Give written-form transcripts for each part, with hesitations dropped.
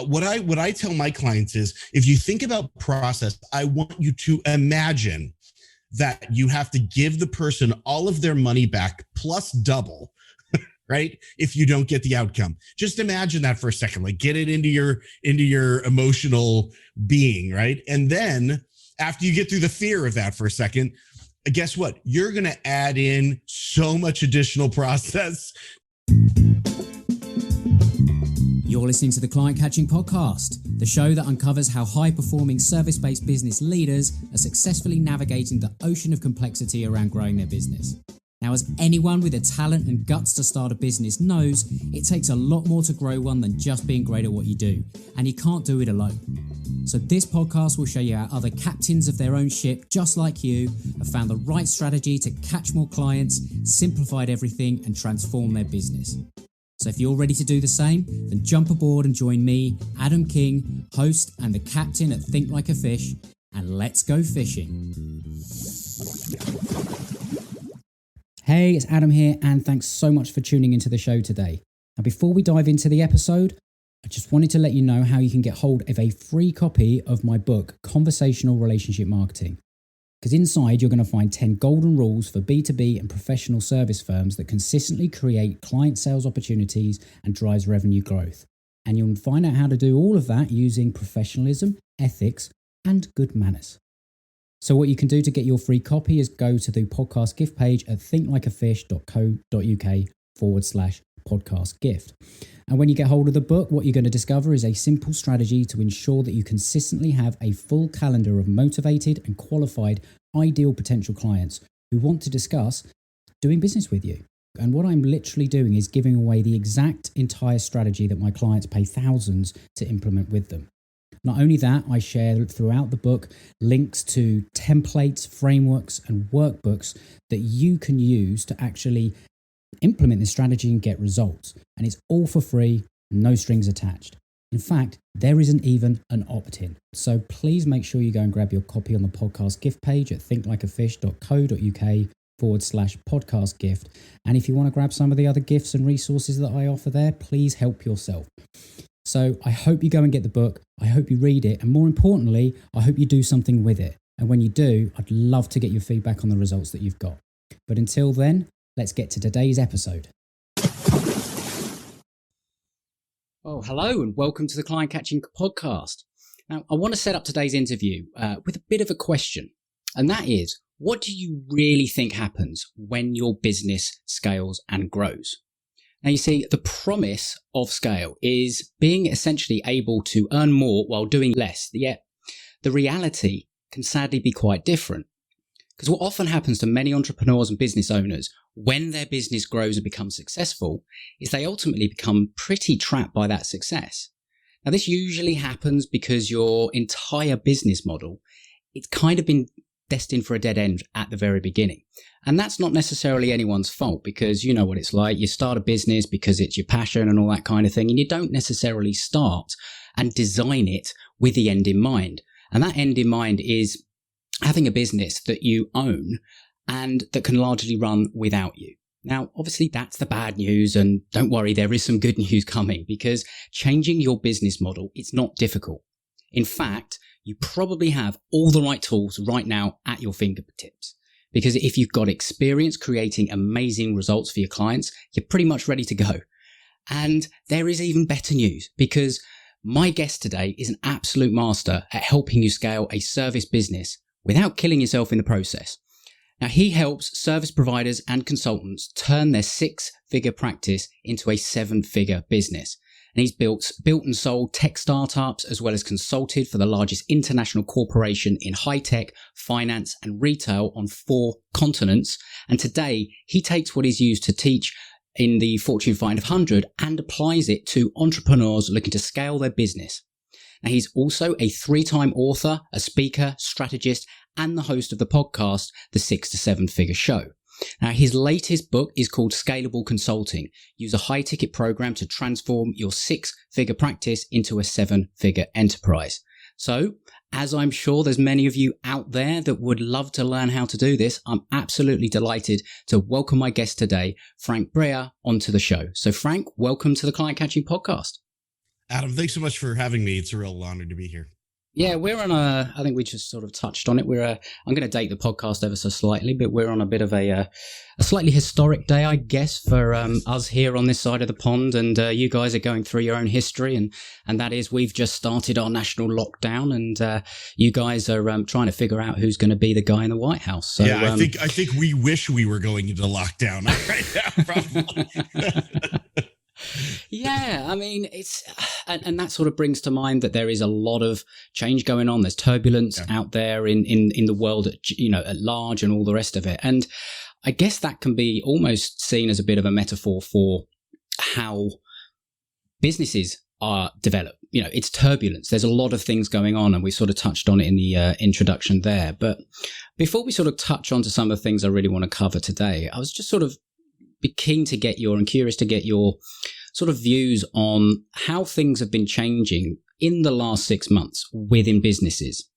what I tell my clients is, if you think about process, I want you to imagine that you have to give the person all of their money back plus double, right? If you don't get the outcome. Just imagine that for a second, like get it into your emotional being, right? And then after you get through the fear of that for a second, guess what? You're going to add in so much additional process. You're listening to the Client Catching Podcast, the show that uncovers how high-performing service-based business leaders are successfully navigating the ocean of complexity around growing their business. Now, as anyone with the talent and guts to start a business knows, it takes a lot more to grow one than just being great at what you do, and you can't do it alone. So this podcast will show you how other captains of their own ship, just like you, have found the right strategy to catch more clients, simplified everything, and transform their business. So if you're ready to do the same, then jump aboard and join me, Adam King, host and the captain at Think Like a Fish, and let's go fishing. Hey, it's Adam here, and thanks so much for tuning into the show today. Now, before we dive into the episode, I just wanted to let you know how you can get hold of a free copy of my book, Conversational Relationship Marketing. Because inside, you're going to find 10 golden rules for B2B and professional service firms that consistently create client sales opportunities and drives revenue growth. And you'll find out how to do all of that using professionalism, ethics, and good manners. So what you can do to get your free copy is go to the podcast gift page at thinklikeafish.co.uk/podcast gift. And when you get hold of the book, what you're going to discover is a simple strategy to ensure that you consistently have a full calendar of motivated and qualified ideal potential clients who want to discuss doing business with you. And what I'm literally doing is giving away the exact entire strategy that my clients pay thousands to implement with them. Not only that, I share throughout the book links to templates, frameworks, and workbooks that you can use to actually implement this strategy and get results. And it's all for free, no strings attached. In fact, there isn't even an opt-in. So please make sure you go and grab your copy on the podcast gift page at thinklikeafish.co.uk/podcast gift. And if you want to grab some of the other gifts and resources that I offer there, please help yourself. So I hope you go and get the book. I hope you read it. And more importantly, I hope you do something with it. And when you do, I'd love to get your feedback on the results that you've got. But until then, let's get to today's episode. Oh, hello and welcome to the Client Catching Podcast. Now, I want to set up today's interview with a bit of a question. And that is, what do you really think happens when your business scales and grows? Now, you see, the promise of scale is being essentially able to earn more while doing less. Yet, the reality can sadly be quite different. Because what often happens to many entrepreneurs and business owners when their business grows and becomes successful is they ultimately become pretty trapped by that success. Now, this usually happens because your entire business model, it's kind of been destined for a dead end at the very beginning. And that's not necessarily anyone's fault, because you know what it's like. You start a business because it's your passion and all that kind of thing, and you don't necessarily start and design it with the end in mind. And that end in mind is having a business that you own and that can largely run without you. Now, obviously, that's the bad news, and don't worry, there is some good news coming, because changing your business model, it's not difficult. In fact, you probably have all the right tools right now at your fingertips. Because if you've got experience creating amazing results for your clients, you're pretty much ready to go. And there is even better news, because my guest today is an absolute master at helping you scale a service business without killing yourself in the process. Now, he helps service providers and consultants turn their 6-figure practice into a 7-figure business. And he's built and sold tech startups, as well as consulted for the largest international corporation in high tech, finance, and retail on 4 continents. And today, he takes what he's used to teach in the Fortune 500 and applies it to entrepreneurs looking to scale their business. Now, he's also a 3-time author, a speaker, strategist, and the host of the podcast, The 6 to 7 Figure Show. Now, his latest book is called Scalable Consulting. Use a high-ticket program to transform your 6-figure practice into a 7-figure enterprise. So, as I'm sure there's many of you out there that would love to learn how to do this, I'm absolutely delighted to welcome my guest today, Frank Bria, onto the show. So, Frank, welcome to the Client Catching Podcast. Adam, thanks so much for having me. It's a real honor to be here. Yeah, we're on I think we just sort of touched on it. I'm going to date the podcast ever so slightly, but we're on a bit of a slightly historic day, I guess, for us here on this side of the pond. And you guys are going through your own history. And that is, we've just started our national lockdown, and you guys are trying to figure out who's going to be the guy in the White House. So, yeah, I think we wish we were going into lockdown right now, probably. Yeah, I mean, and that sort of brings to mind that there is a lot of change going on. There's turbulence out there in the world, at large, and all the rest of it. And I guess that can be almost seen as a bit of a metaphor for how businesses are developed. It's turbulence. There's a lot of things going on, and we sort of touched on it in the introduction there. But before we sort of touch on to some of the things I really want to cover today, I was just sort of curious to get your sort of views on how things have been changing in the last 6 months within businesses.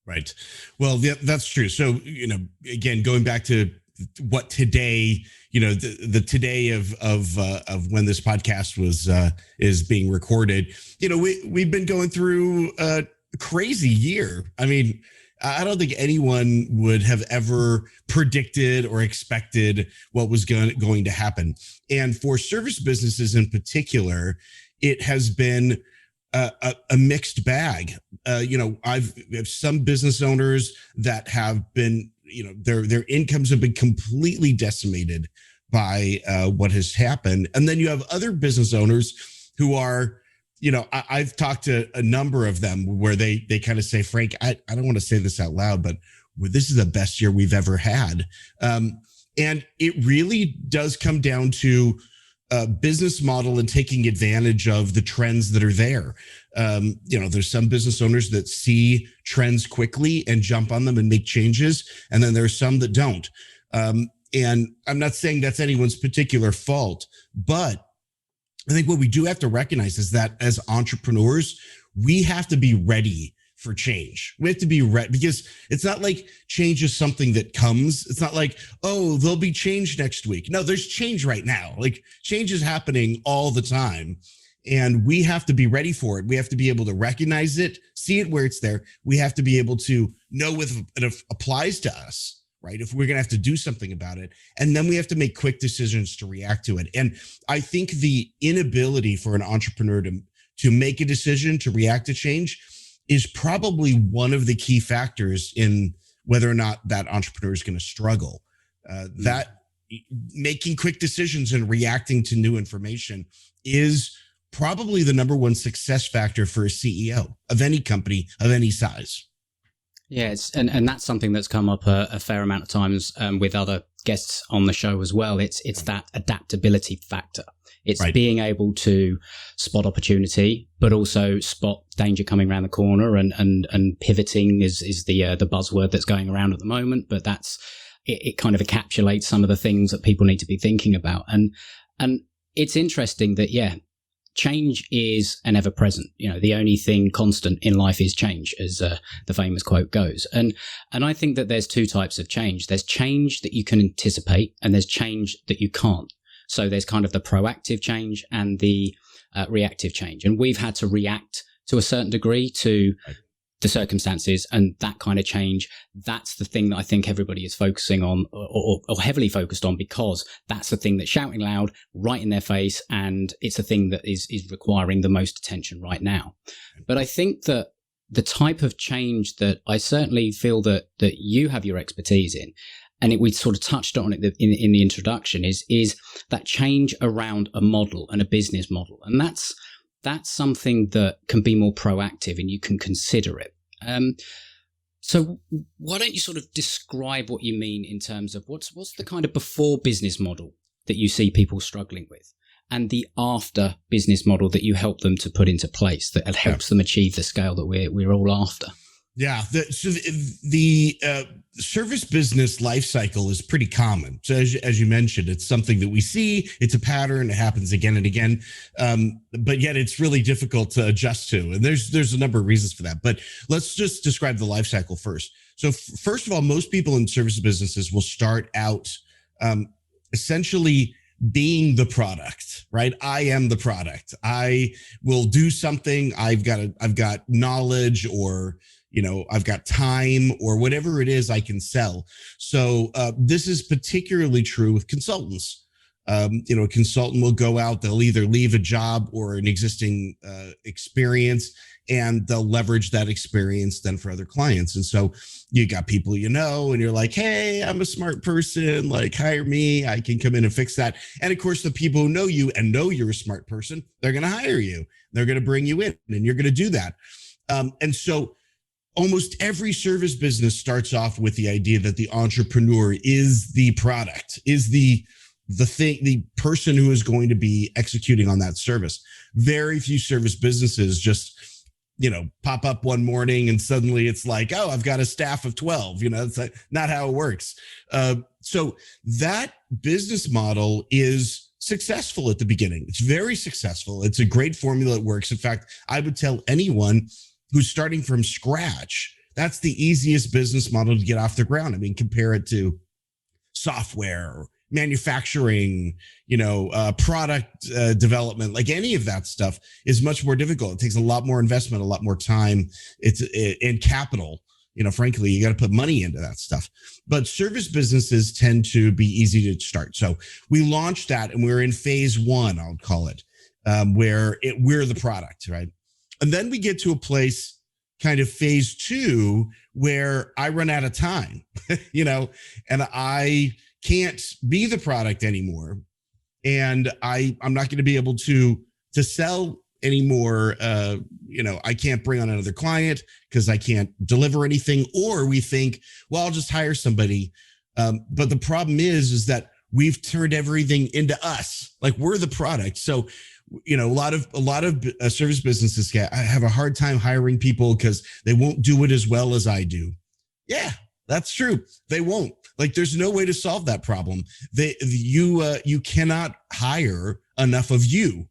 Right. Well, that's true. So, again, going back to what today, the today of when this podcast is being recorded, we've been going through a crazy year. I mean, I don't think anyone would have ever predicted or expected what was going to happen. And for service businesses in particular, it has been a mixed bag. I've some business owners that have been, their incomes have been completely decimated by what has happened. And then you have other business owners who are, I've talked to a number of them where they kind of say, Frank, I don't want to say this out loud, but this is the best year we've ever had. And it really does come down to a business model and taking advantage of the trends that are there. There's some business owners that see trends quickly and jump on them and make changes. And then there's some that don't. And I'm not saying that's anyone's particular fault, but I think what we do have to recognize is that as entrepreneurs, we have to be ready for change. We have to be ready, because it's not like change is something that comes. It's not like, oh, there'll be change next week. No, there's change right now. Like, change is happening all the time, and we have to be ready for it. We have to be able to recognize it, see it where it's there. We have to be able to know if it applies to us, right? If we're going to have to do something about it. And then we have to make quick decisions to react to it. And I think the inability for an entrepreneur to make a decision, to react to change, is probably one of the key factors in whether or not that entrepreneur is going to struggle. That making quick decisions and reacting to new information is probably the number one success factor for a CEO of any company of any size. Yeah, and that's something that's come up a fair amount of times with other guests on the show as well. It's that adaptability factor. It's right. Being able to spot opportunity, but also spot danger coming around the corner, and pivoting is the buzzword that's going around at the moment. But it kind of encapsulates some of the things that people need to be thinking about. And it's interesting that, change is an ever present. The only thing constant in life is change, as the famous quote goes. And I think that there's two types of change. There's change that you can anticipate, and there's change that you can't. So there's kind of the proactive change and the reactive change. And we've had to react to a certain degree to the circumstances, and that kind of change. That's the thing that I think everybody is focusing on, or heavily focused on, because that's the thing that's shouting loud right in their face, and it's the thing that is requiring the most attention right now. But I think that the type of change that I certainly feel that you have your expertise in, and we sort of touched on it in the introduction, is that change around a model and a business model. And that's something that can be more proactive, and you can consider it. So why don't you sort of describe what you mean in terms of what's the kind of before business model that you see people struggling with, and the after business model that you help them to put into place that helps them achieve the scale that we're all after? Yeah. The service business life cycle is pretty common. So as you mentioned, it's something that we see. It's a pattern. It happens again and again. But yet it's really difficult to adjust to. And there's a number of reasons for that. But let's just describe the life cycle first. So first of all, most people in service businesses will start out essentially being the product, right? I am the product. I will do something. I've got knowledge, or I've got time, or whatever it is I can sell. So this is particularly true with consultants. A consultant will go out, they'll either leave a job or an existing experience, and they'll leverage that experience then for other clients. And so you got people, and you're like, hey, I'm a smart person, like hire me, I can come in and fix that. And of course, the people who know you and know you're a smart person, they're going to hire you. They're going to bring you in, and you're going to do that. And so almost every service business starts off with the idea that the entrepreneur is the product, is the thing, the person who is going to be executing on that service. Very few service businesses just, pop up one morning and suddenly it's like, oh, I've got a staff of 12. It's like, not how it works. So that business model is successful at the beginning. It's very successful. It's a great formula. It works. In fact, I would tell anyone who's starting from scratch, that's the easiest business model to get off the ground. I mean, compare it to software, manufacturing, product development, like any of that stuff is much more difficult. It takes a lot more investment, a lot more time. It's in capital. Frankly, you got to put money into that stuff. But service businesses tend to be easy to start. So we launched that, and we're in phase one, I'll call it, where we're the product, right? And then we get to a place, kind of phase two, where I run out of time, and I can't be the product anymore, and I'm not going to be able to sell anymore. I can't bring on another client because I can't deliver anything. Or we think, well, I'll just hire somebody. But the problem is that we've turned everything into us, like we're the product. So a lot of service businesses have a hard time hiring people because they won't do it as well as I do. Yeah, that's true. They won't. Like, there's no way to solve that problem. You cannot hire enough of you.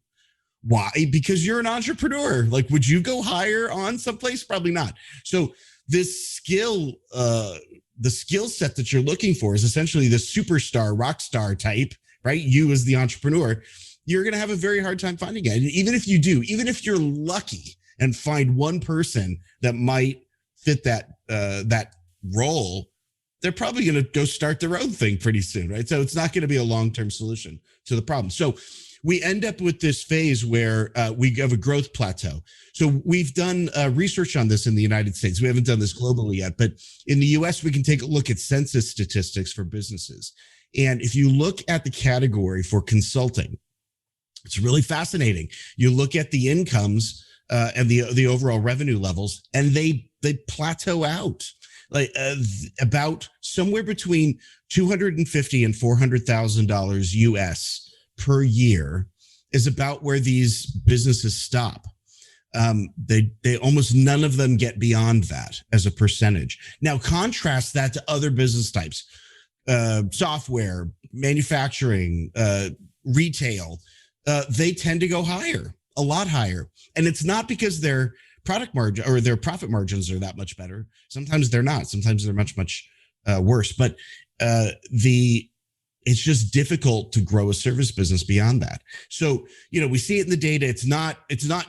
Why? Because you're an entrepreneur. Like, would you go hire on someplace? Probably not. So this skill, the skill set that you're looking for is essentially the superstar, rock star type, right? You as the entrepreneur, you're going to have a very hard time finding it. And even if you do, even if you're lucky and find one person that might fit that role, they're probably going to go start their own thing pretty soon, right? So it's not going to be a long-term solution to the problem. So we end up with this phase where we have a growth plateau. So we've done research on this in the United States. We haven't done this globally yet, but in the US, we can take a look at census statistics for businesses. And if you look at the category for consulting, it's really fascinating. You look at the incomes and the overall revenue levels, and they plateau out. Like about somewhere between $250,000 and $400,000 US per year is about where these businesses stop. They almost none of them get beyond that as a percentage. Now contrast that to other business types, software, manufacturing, retail. They tend to go higher, a lot higher, and it's not because their product margin or their profit margins are that much better. Sometimes they're not. Sometimes they're much worse. But it's just difficult to grow a service business beyond that. So we see it in the data. It's not.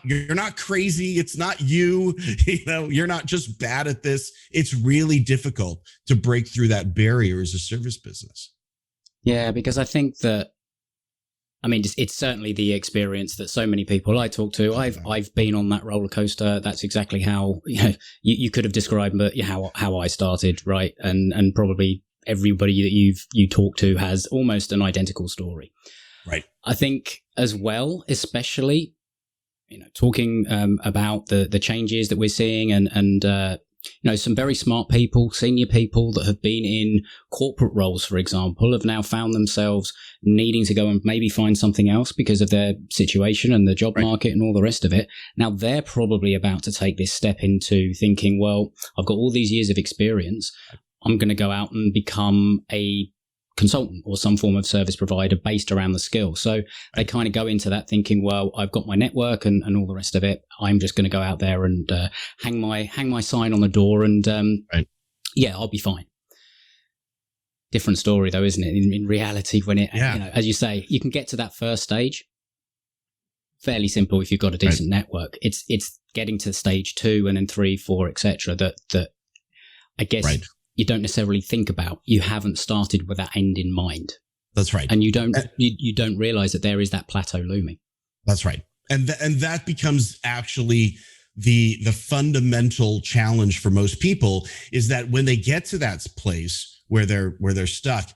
You're not crazy. It's not you. You're not just bad at this. It's really difficult to break through that barrier as a service business. Yeah, because I think that. I mean, it's certainly the experience that so many people I talk to. I've been on that roller coaster. That's exactly how you could have described how I started, right? And probably everybody that you talk to has almost an identical story, right? I think as well, especially talking about the changes that we're seeing and some very smart people, senior people that have been in corporate roles, for example, have now found themselves needing to go and maybe find something else because of their situation and the job market and all the rest of it. Now they're probably about to take this step into thinking, well, I've got all these years of experience. I'm going to go out and become a consultant or some form of service provider based around the skill. So they kind of go into that thinking, well, I've got my network and all the rest of it. I'm just going to go out there and hang my sign on the door and I'll be fine. different story though, isn't it? In reality, when as you say, you can get to that first stage fairly simple if you've got a decent network. It's getting to stage 2 and then 3, 4, etc. That I guess you don't necessarily think about. You haven't started with that end in mind. That's right. And you don't realize that there is that plateau looming. That's right. And that becomes actually the fundamental challenge for most people, is that when they get to that place where they're stuck,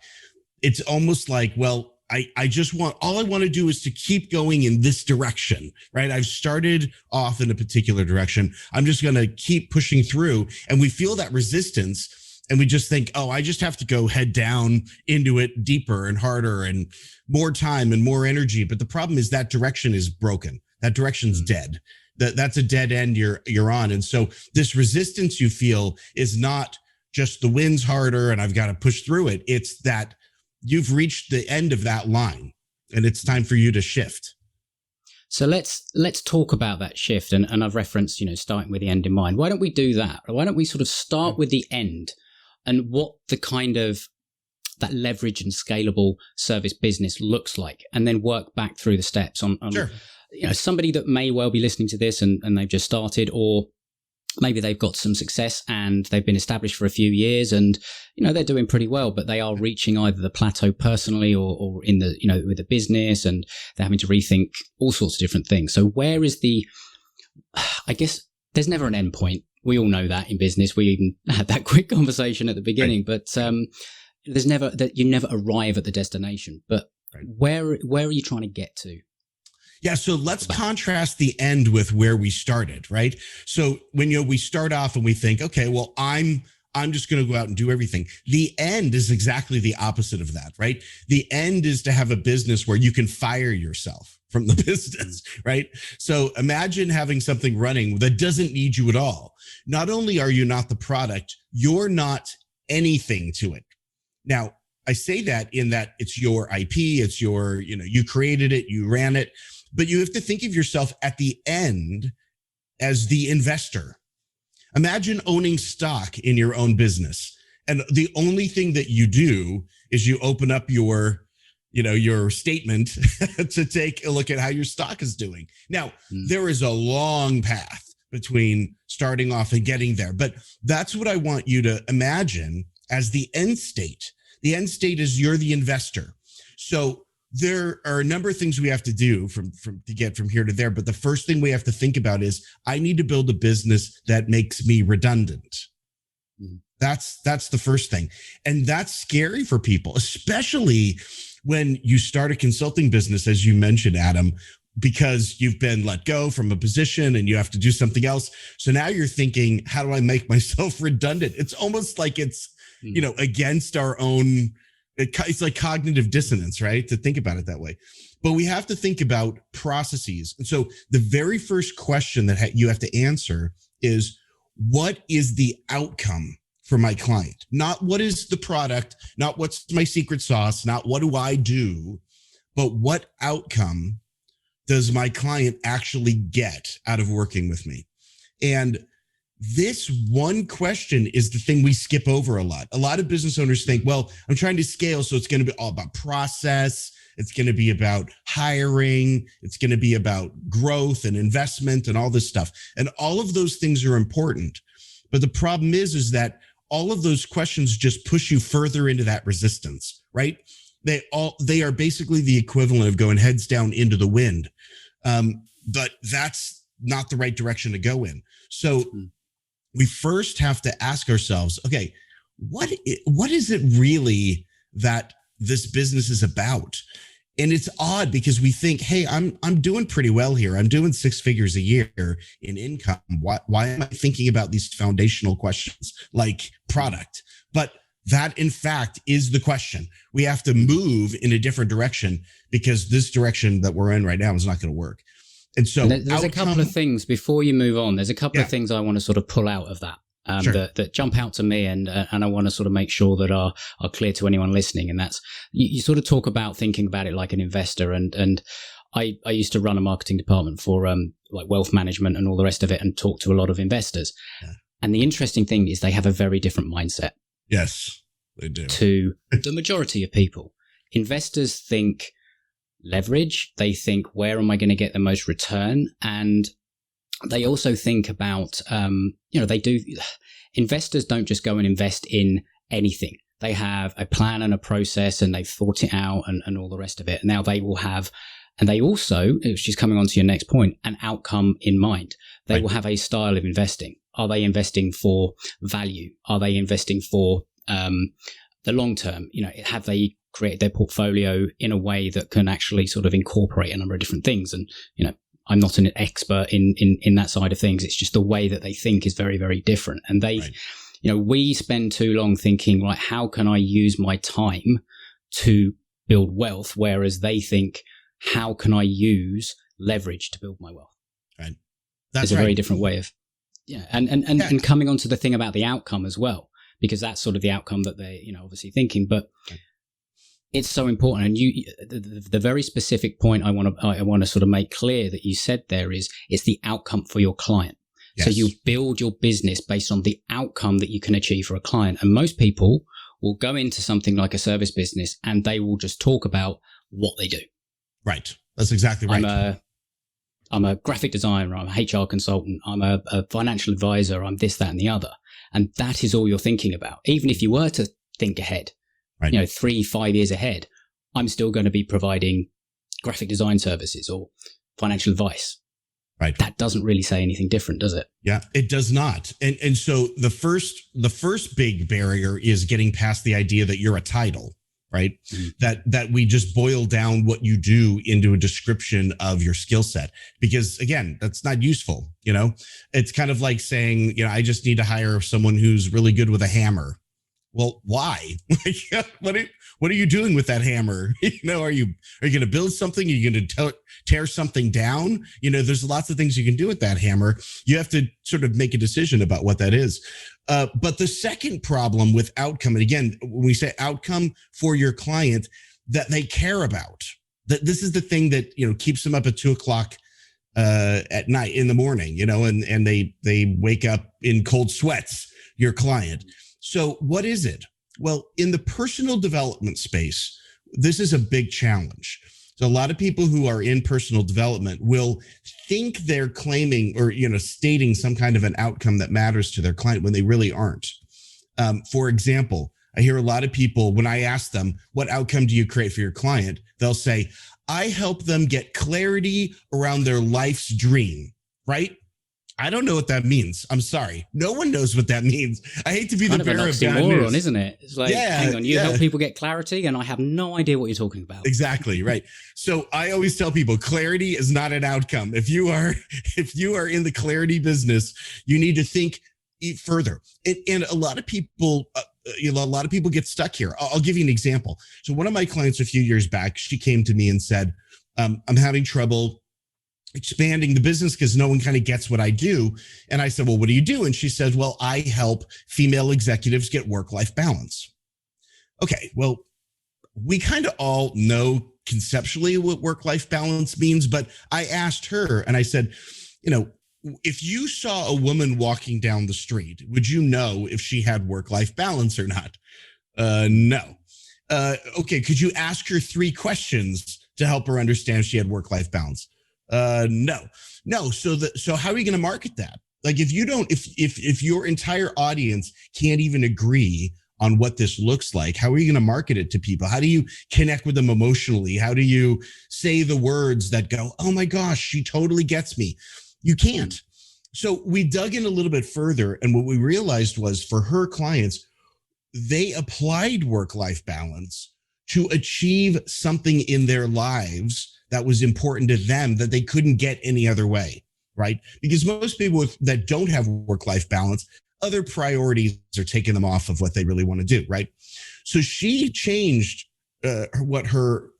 it's almost like, well, I just want to do is to keep going in this direction, right? I've started off in a particular direction. I'm just going to keep pushing through. And we feel that resistance and we just think, oh, I just have to go head down into it deeper and harder and more time and more energy. But the problem is that direction is broken. That direction's dead. That's a dead end you're on. And so this resistance you feel is not just the wind's harder and I've got to push through it. It's that you've reached the end of that line and it's time for you to shift. So let's talk about that shift. And I've referenced, starting with the end in mind. Why don't we do that? Why don't we sort of start with the end and what the kind of that leverage and scalable service business looks like, and then work back through the steps on Sure. Somebody that may well be listening to this and they've just started, or maybe they've got some success and they've been established for a few years and, they're doing pretty well, but they are reaching either the plateau personally or in the, with the business, and they're having to rethink all sorts of different things. So where is I guess there's never an end point. We all know that in business. We even had that quick conversation at the beginning, but there's never that you never arrive at the destination. But where are you trying to get to? Yeah, so let's contrast the end with where we started, right? So when we start off and we think, okay, well, I'm just going to go out and do everything. The end is exactly the opposite of that, right? The end is to have a business where you can fire yourself from the business, right? So imagine having something running that doesn't need you at all. Not only are you not the product, you're not anything to it. Now, I say that in that it's your IP, it's your, you created it, you ran it. But you have to think of yourself at the end as the investor. Imagine owning stock in your own business. And the only thing that you do is you open up your statement to take a look at how your stock is doing. Now, there is a long path between starting off and getting there. But that's what I want you to imagine as the end state. The end state is you're the investor. So there are a number of things we have to do to get from here to there. But the first thing we have to think about is I need to build a business that makes me redundant. That's the first thing. And that's scary for people, especially when you start a consulting business, as you mentioned, Adam, because you've been let go from a position and you have to do something else. So now you're thinking, how do I make myself redundant? It's almost like it's, against our own. It's like cognitive dissonance, right? To think about it that way. But we have to think about processes. And so the very first question that you have to answer is, what is the outcome for my client? Not what is the product, not what's my secret sauce, not what do I do, but what outcome does my client actually get out of working with me? And this one question is the thing we skip over a lot. A lot of business owners think, well, I'm trying to scale, so it's going to be all about process. It's going to be about hiring. It's going to be about growth and investment and all this stuff. And all of those things are important. But the problem is that all of those questions just push you further into that resistance, right? They are basically the equivalent of going heads down into the wind. But that's not the right direction to go in. So we first have to ask ourselves, okay, what is it really that this business is about? And it's odd because we think, hey, I'm doing pretty well here. I'm doing 6 figures a year in income. Why am I thinking about these foundational questions like product? But that, in fact, is the question. We have to move in a different direction because this direction that we're in right now is not going to work. And so there's a couple of things before you move on. There's a couple of things I want to sort of pull out of that. That jump out to me, and I want to sort of make sure that are clear to anyone listening. And that's you sort of talk about thinking about it like an investor. And I used to run a marketing department for like wealth management and all the rest of it, and talk to a lot of investors. Yeah. And the interesting thing is they have a very different mindset. Yes. They do. to the majority of people. Investors think leverage. They think, where am I going to get the most return? And they also think about, investors don't just go and invest in anything. They have a plan and a process, and they've thought it out and all the rest of it. Now they will have, and they also, which is coming on to your next point, an outcome in mind. They will have a style of investing. Are they investing for value? Are they investing for the long term? Have they created their portfolio in a way that can actually sort of incorporate a number of different things? And, I'm not an expert in that side of things. It's just the way that they think is very, very different. And they, we spend too long thinking, right, how can I use my time to build wealth? Whereas they think, how can I use leverage to build my wealth? Right. It's a very different way of, and coming on to the thing about the outcome as well, because that's sort of the outcome that they're, obviously thinking, but it's so important. And the very specific point I want to sort of make clear that you said there is, it's the outcome for your client. Yes. So you build your business based on the outcome that you can achieve for a client. And most people will go into something like a service business and they will just talk about what they do. Right. That's exactly right. I'm a graphic designer. I'm a HR consultant. I'm a financial advisor. I'm this, that, and the other. And that is all you're thinking about. Even if you were to think ahead, 3-5 years ahead, I'm still going to be providing graphic design services or financial advice. Right. That doesn't really say anything different, does it? Yeah, it does not. And so the first big barrier is getting past the idea that you're a title, right? Mm-hmm. That we just boil down what you do into a description of your skill set, because again, that's not useful. It's kind of like saying, I just need to hire someone who's really good with a hammer. Well, why? What are you doing with that hammer? Are you going to build something? Are you going to tear something down? There's lots of things you can do with that hammer. You have to sort of make a decision about what that is. But the second problem with outcome, and again, when we say outcome for your client, that they care about, that this is the thing that, keeps them up at 2:00 at night in the morning, and they wake up in cold sweats, your client. So what is it? Well, in the personal development space, this is a big challenge. So a lot of people who are in personal development will think they're claiming or, stating some kind of an outcome that matters to their client when they really aren't. For example, I hear a lot of people, when I ask them, what outcome do you create for your client? They'll say, I help them get clarity around their life's dream, right? I don't know what that means. I'm sorry. No one knows what that means. I hate to be the bearer of bad news. Isn't it? It's like, hang on, you help people get clarity, and I have no idea what you're talking about. Exactly, right. So I always tell people, clarity is not an outcome. If you are in the clarity business, you need to think further. And a lot of people, a lot of people get stuck here. I'll give you an example. So one of my clients a few years back, she came to me and said, I'm having trouble expanding the business because no one kind of gets what I do. And I said, well, what do you do? And she said, well, I help female executives get work-life balance. Okay, well, we kind of all know conceptually what work-life balance means, but I asked her and I said, if you saw a woman walking down the street, would you know if she had work-life balance or not? No. Okay, could you ask her 3 questions to help her understand if she had work-life balance? No. So how are you going to market that? Like if your entire audience can't even agree on what this looks like, how are you going to market it to people? How do you connect with them emotionally? How do you say the words that go, oh my gosh, she totally gets me? You can't. So we dug in a little bit further. And what we realized was for her clients, they applied work-life balance to achieve something in their lives that was important to them that they couldn't get any other way, right? Because most people that don't have work-life balance, other priorities are taking them off of what they really want to do, right? So she changed what her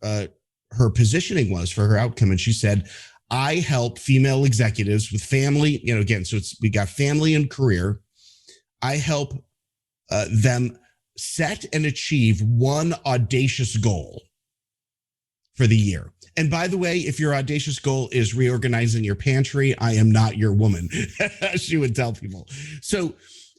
positioning was for her outcome. And she said, I help female executives with family, again, so we got family and career. I help them set and achieve one audacious goal for the year. And by the way, if your audacious goal is reorganizing your pantry, I am not your woman, she would tell people. So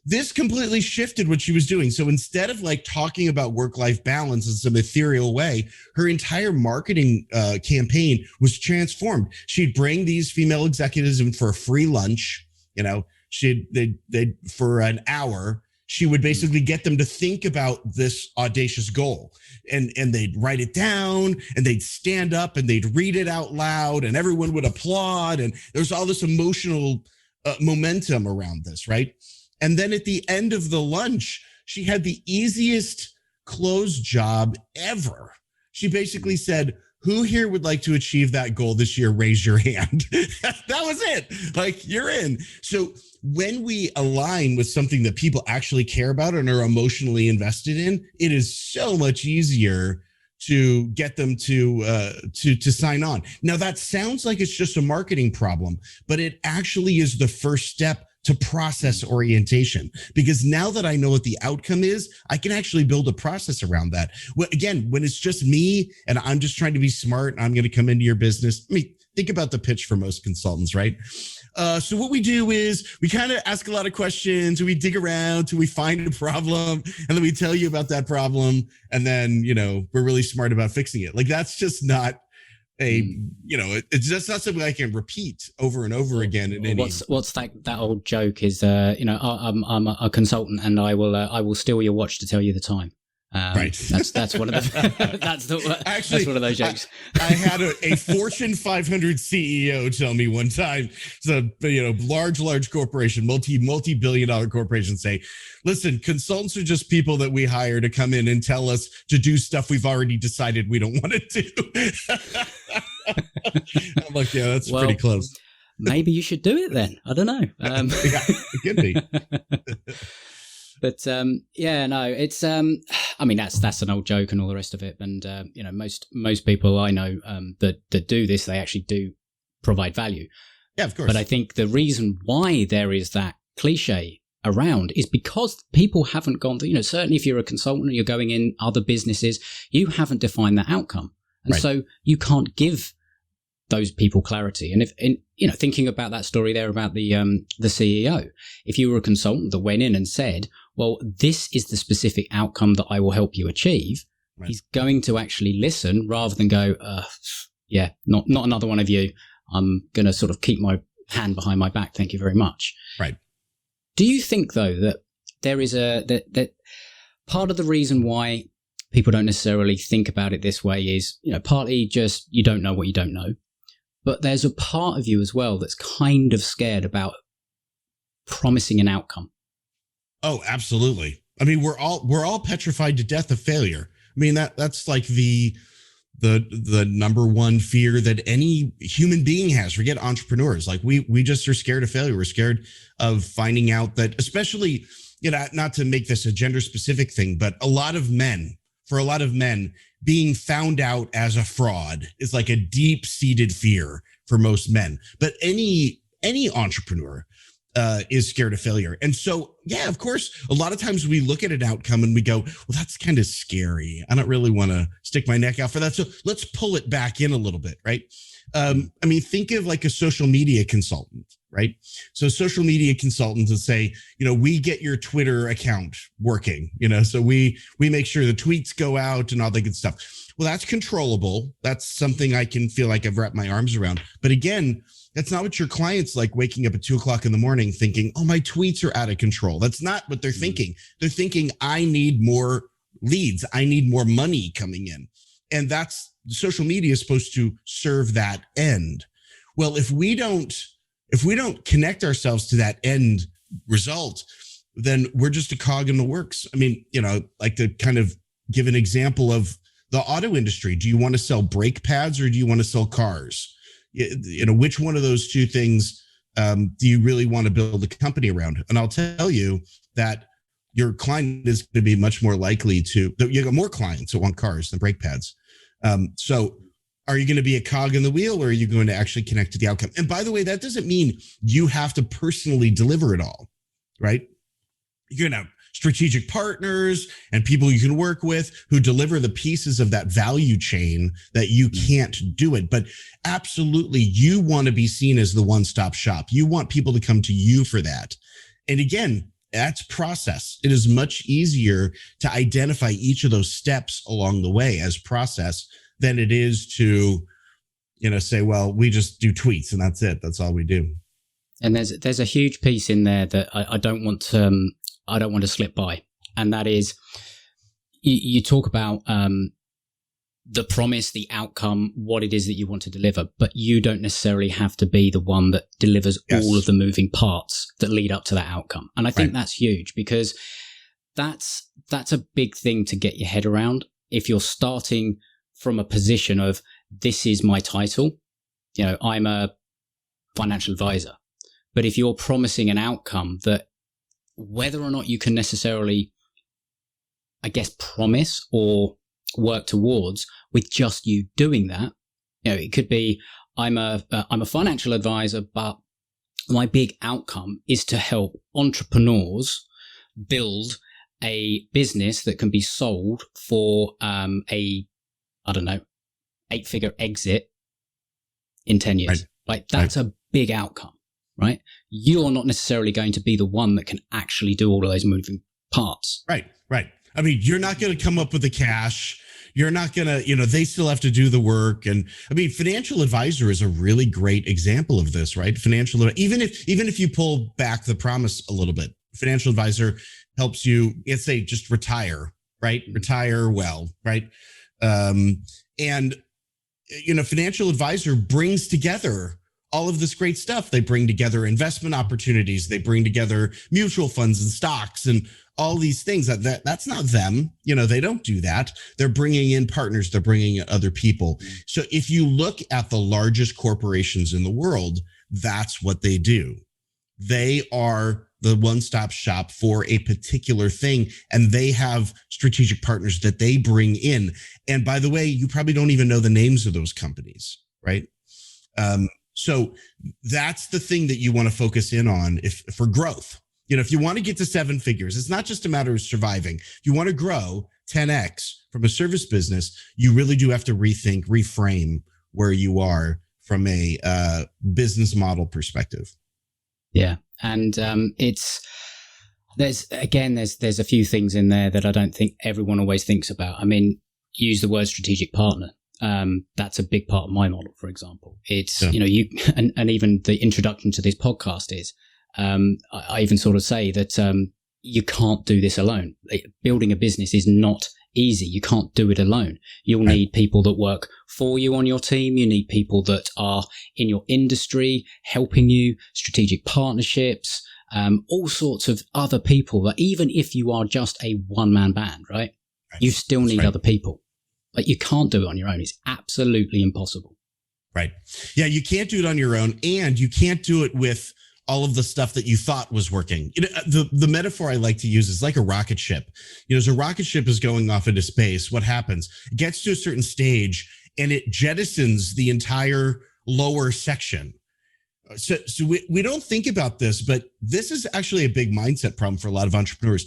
this completely shifted what she was doing. So instead of like talking about work-life balance in some ethereal way, her entire marketing campaign was transformed. She'd bring these female executives in for a free lunch. You know, they for an hour. She would basically get them to think about this audacious goal, and they'd write it down, and they'd stand up and they'd read it out loud, and everyone would applaud. And there's all this emotional momentum around this, right? And then at the end of the lunch, she had the easiest close job ever. She basically said, who here would like to achieve that goal this year? Raise your hand. That was it. Like, you're in. So when we align with something that people actually care about and are emotionally invested in, it is so much easier to get them to sign on. Now, that sounds like it's just a marketing problem, but it actually is the first step to process orientation, because now that I know what the outcome is, I can actually build a process around that. Well, again, when it's just me and I'm just trying to be smart and I'm going to come into your business, I mean, think about the pitch for most consultants, right? So what we do is we kind of ask a lot of questions, we dig around till we find a problem, and then we tell you about that problem, and then, you know, we're really smart about fixing it. Like, that's just not it's just not something I can repeat over and over again. What's that old joke is, I'm a consultant and I will steal your watch to tell you the time. Right. That's one of the that's one of those jokes. I had a Fortune 500 CEO tell me one time, so large corporation, multi-billion dollar corporation, say, listen, consultants are just people that we hire to come in and tell us to do stuff we've already decided we don't want to do. I'm like, yeah, that's pretty close. Maybe you should do it then. I don't know. Yeah, it could be. But it's I mean, that's an old joke and all the rest of it. And most people I know that do this, they actually do provide value. Yeah, of course. But I think the reason why there is that cliche around is because people haven't gone through, certainly if you're a consultant and you're going in other businesses, you haven't defined that outcome. And so you can't give those people clarity. And if thinking about that story there about the CEO, if you were a consultant that went in and said, well, this is the specific outcome that I will help you achieve, he's going to actually listen rather than go, not another one of you. I'm going to sort of keep my hand behind my back. Thank you very much. Right. Do you think, though, that there is that part of the reason why people don't necessarily think about it this way is, partly just you don't know what you don't know, but there's a part of you as well that's kind of scared about promising an outcome. Oh, absolutely. I mean, we're all petrified to death of failure. I mean, that's like the number one fear that any human being has. Forget entrepreneurs. Like we just are scared of failure. We're scared of finding out that, especially, not to make this a gender specific thing, but for a lot of men, being found out as a fraud is like a deep seated fear for most men. But any entrepreneur is scared of failure. And so, yeah, of course, a lot of times we look at an outcome and we go, well, that's kind of scary. I don't really want to stick my neck out for that. So let's pull it back in a little bit, right? I mean, think of like a social media consultant, right? So social media consultants will say, we get your Twitter account working, so we make sure the tweets go out and all that good stuff. Well, that's controllable. That's something I can feel like I've wrapped my arms around. But again, that's not what your client's like waking up at 2:00 in the morning thinking, oh, my tweets are out of control. That's not what they're thinking. They're thinking, I need more leads. I need more money coming in. And that's social media is supposed to serve that end. Well, if we don't connect ourselves to that end result, then we're just a cog in the works. I mean, like to kind of give an example of the auto industry. Do you want to sell brake pads or do you want to sell cars? Which one of those two things do you really want to build a company around? And I'll tell you that your client is going to be much more likely you got more clients that want cars than brake pads. So are you going to be a cog in the wheel, or are you going to actually connect to the outcome? And by the way, that doesn't mean you have to personally deliver it all, right? You're going to have strategic partners and people you can work with who deliver the pieces of that value chain that you can't do it. But absolutely, you want to be seen as the one-stop shop. You want people to come to you for that. And again, that's process. It is much easier to identify each of those steps along the way as process than it is to, say, well, we just do tweets and that's it. That's all we do. And there's a huge piece in there that I don't want to slip by, and that is you talk about the promise, the outcome, what it is that you want to deliver, but you don't necessarily have to be the one that delivers all of the moving parts that lead up to that outcome. And I think that's huge, because that's a big thing to get your head around. If you're starting from a position of, this is my title, I'm a financial advisor. But if you're promising an outcome that whether or not you can necessarily, I guess, promise or work towards with just you doing that, it could be, I'm a financial advisor, but my big outcome is to help entrepreneurs build a business that can be sold for a 8-figure exit in 10 years. That's a big outcome, right? You're not necessarily going to be the one that can actually do all of those moving parts. Right. I mean, you're not going to come up with the cash. You're not going to, they still have to do the work. And I mean, financial advisor is a really great example of this, right? Even if you pull back the promise a little bit, financial advisor helps you, let's say, just retire, right? Retire well, right? Financial advisor brings together all of this great stuff. They bring together investment opportunities. They bring together mutual funds and stocks and all these things. That's not them. They don't do that. They're bringing in partners. They're bringing in other people. So if you look at the largest corporations in the world, that's what they do. They are the one-stop shop for a particular thing, and they have strategic partners that they bring in. And by the way, you probably don't even know the names of those companies, right? So that's the thing that you want to focus in on for growth. If you want to get to 7 figures, it's not just a matter of surviving. If you want to grow 10x from a service business, you really do have to reframe where you are from a business model perspective. Yeah. And there's a few things in there that I don't think everyone always thinks about. I mean, use the word strategic partner. That's a big part of my model, for example. It's, and even the introduction to this podcast is, I even sort of say that you can't do this alone. Building a business is not easy. You can't do it alone. You'll need people that work for you on your team. You need people that are in your industry helping you, strategic partnerships, all sorts of other people that even if you are just a one-man band, right? You still need other people. You can't do it on your own. It's absolutely impossible. Right. Yeah, you can't do it on your own, and you can't do it with all of the stuff that you thought was working. The metaphor I like to use is like a rocket ship. As a rocket ship is going off into space, what happens? It gets to a certain stage and it jettisons the entire lower section. So we don't think about this, but this is actually a big mindset problem for a lot of entrepreneurs.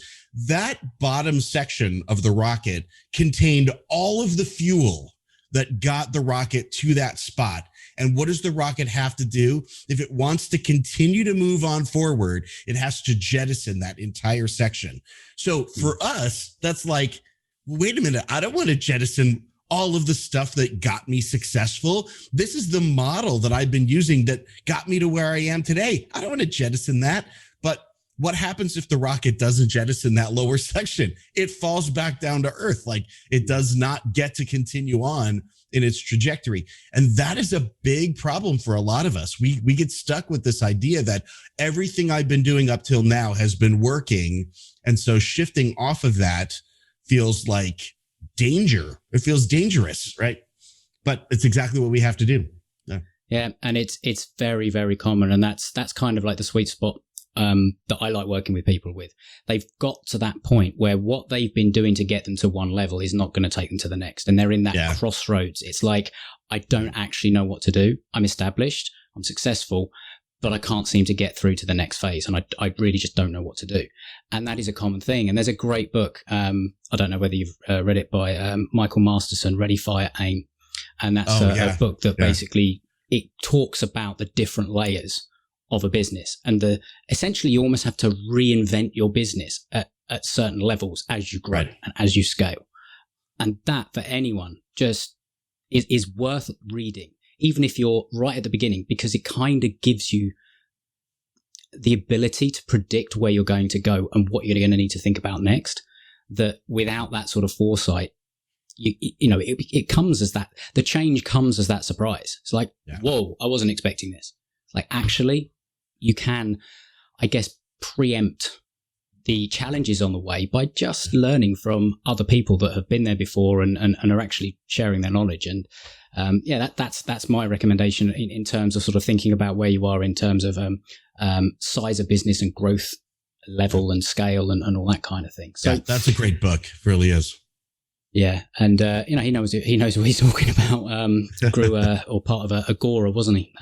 That bottom section of the rocket contained all of the fuel that got the rocket to that spot. And what does the rocket have to do? If it wants to continue to move on forward, it has to jettison that entire section. So for us, that's like, wait a minute, I don't want to jettison all of the stuff that got me successful. This is the model that I've been using that got me to where I am today. I don't want to jettison that. But what happens if the rocket doesn't jettison that lower section? It falls back down to earth. Like, it does not get to continue on in its trajectory. And that is a big problem for a lot of us. We get stuck with this idea that everything I've been doing up till now has been working. And so shifting off of that feels like danger. It feels dangerous, right? But it's exactly what we have to do. Yeah, and it's very, very common. And that's kind of like the sweet spot that I like working with people with. They've got to that point where what they've been doing to get them to one level is not going to take them to the next. And they're in that crossroads. It's like, I don't actually know what to do. I'm established, I'm successful, but I can't seem to get through to the next phase. And I really just don't know what to do. And that is a common thing. And there's a great book. I don't know whether you've read it, by Michael Masterson, Ready, Fire, Aim. And that's a book that basically, it talks about the different layers of a business. And essentially you almost have to reinvent your business at certain levels as you grow and as you scale. And that for anyone just is worth reading, even if you're right at the beginning, because it kind of gives you the ability to predict where you're going to go and what you're going to need to think about next. That without that sort of foresight, it comes as that, the change comes as that surprise. It's like, whoa, I wasn't expecting this. Like, actually, you can, I guess, preempt the challenges on the way by just learning from other people that have been there before and are actually sharing their knowledge. And that's my recommendation in terms of sort of thinking about where you are in terms of size of business and growth level and scale and all that kind of thing. So that's a great book. It really is. Yeah, and he knows what he's talking about. Grew or part of Agora, wasn't he?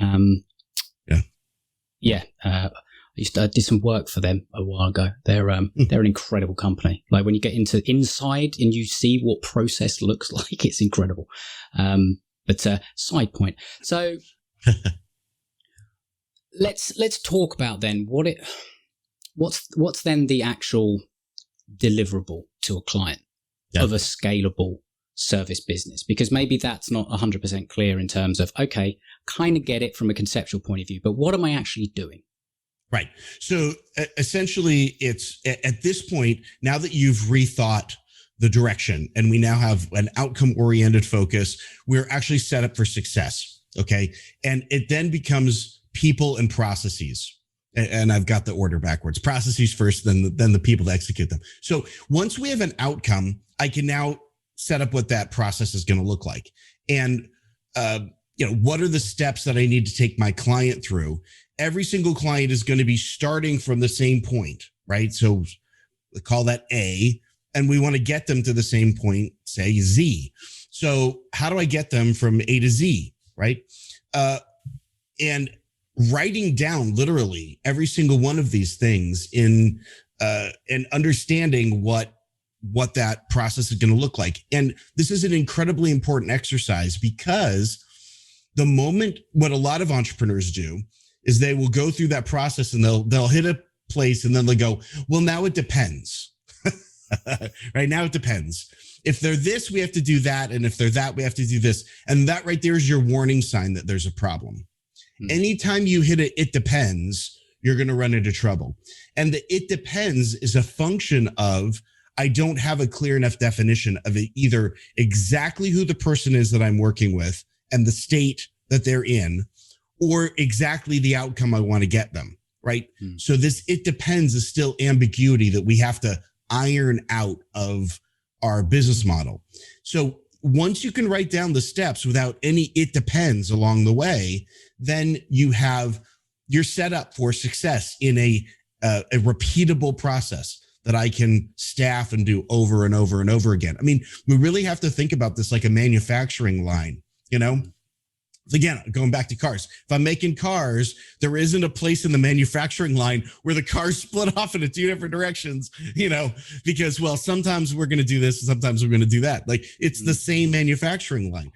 I did some work for them a while ago. They're an incredible company. Like when you get inside and you see what process looks like, it's incredible. But side point. So let's talk about then what's then the actual deliverable to a client of a scalable service business, because maybe that's not 100% clear in terms of, okay, kind of get it from a conceptual point of view, but what am I actually doing? Right. So essentially it's at this point, now that you've rethought the direction and we now have an outcome oriented focus, we're actually set up for success. Okay. And it then becomes people and processes. And I've got the order backwards: processes first, then the people to execute them. So once we have an outcome, I can now set up what that process is going to look like. And, what are the steps that I need to take my client through? Every single client is going to be starting from the same point, right? So we call that A, and we want to get them to the same point, say Z. So how do I get them from A to Z, right? And writing down literally every single one of these things in and understanding what that process is going to look like. And this is an incredibly important exercise, because the moment, what a lot of entrepreneurs do is they will go through that process and they'll hit a place and then they'll go, well, now it depends. Right now it depends. If they're this, we have to do that. And if they're that, we have to do this. And that right there is your warning sign that there's a problem. Anytime you hit it depends, you're going to run into trouble. And the it depends is a function of, I don't have a clear enough definition of it, either exactly who the person is that I'm working with and the state that they're in, or exactly the outcome I want to get them, right? So this it depends is still ambiguity that we have to iron out of our business model. So once you can write down the steps without any it depends along the way, then you're set up for success in a repeatable process that I can staff and do over and over and over again. I mean, we really have to think about this like a manufacturing line, Again, going back to cars. If I'm making cars, there isn't a place in the manufacturing line where the cars split off into two different directions, because, well, sometimes we're going to do this, sometimes we're going to do that. Like, it's the same manufacturing line.